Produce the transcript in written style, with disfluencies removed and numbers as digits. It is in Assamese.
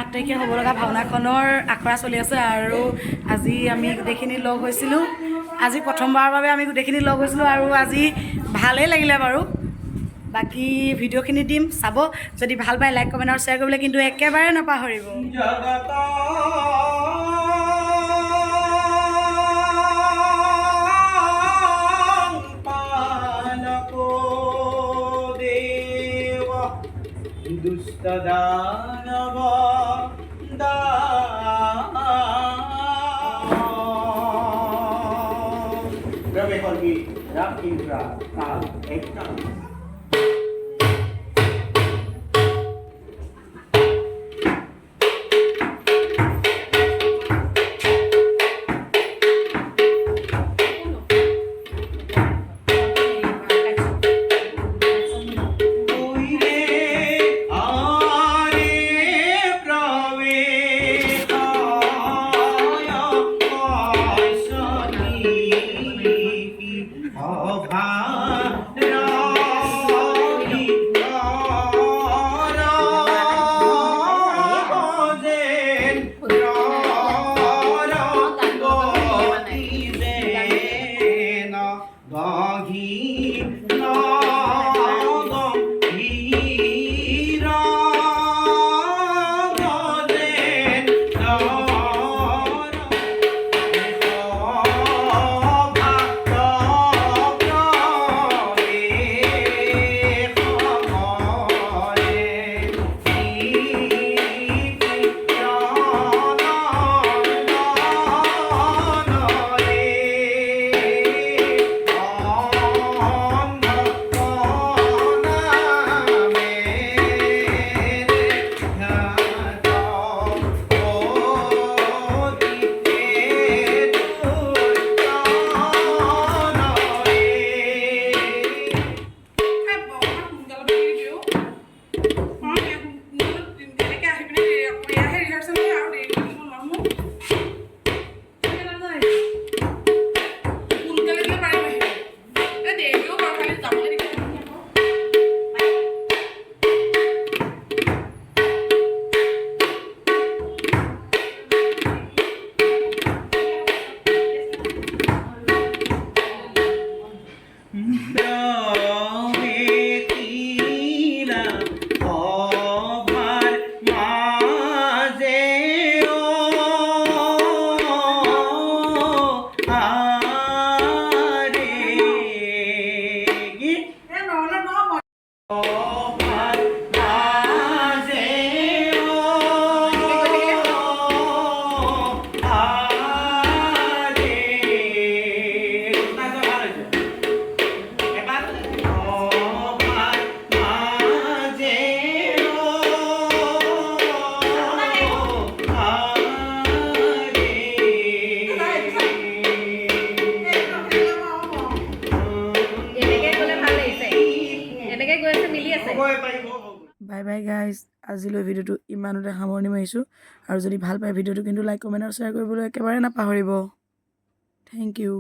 8 তাৰিখে হ'ব লগা ভাওনাখনৰ আখৰা চলি আছে আৰু আজি আমি গোটেইখিনি লগ হৈছিলোঁ। আজি প্ৰথমবাৰৰ বাবে আমি গোটেইখিনি লগ হৈছিলোঁ আৰু আজি ভালেই লাগিলে বাৰু। বাকী ভিডিঅ'খিনি দিম চাব, যদি ভাল পায় লাইক কমেণ্ট আৰু শ্বেয়াৰ কৰিবলৈ কিন্তু একেবাৰে নাপাহৰিব। दुष्टदानव Rame Holgi, Rap Indra, Tal, Ekta. Bye bye guys, আজিলৈ ভিডিঅ'টো ইমানতে সামৰণি মাৰিছোঁ আৰু যদি ভাল পায় ভিডিঅ'টো কিন্তু লাইক কমেণ্ট আৰু শ্বেয়াৰ কৰিবলৈ একেবাৰে নাপাহৰিব। Thank U.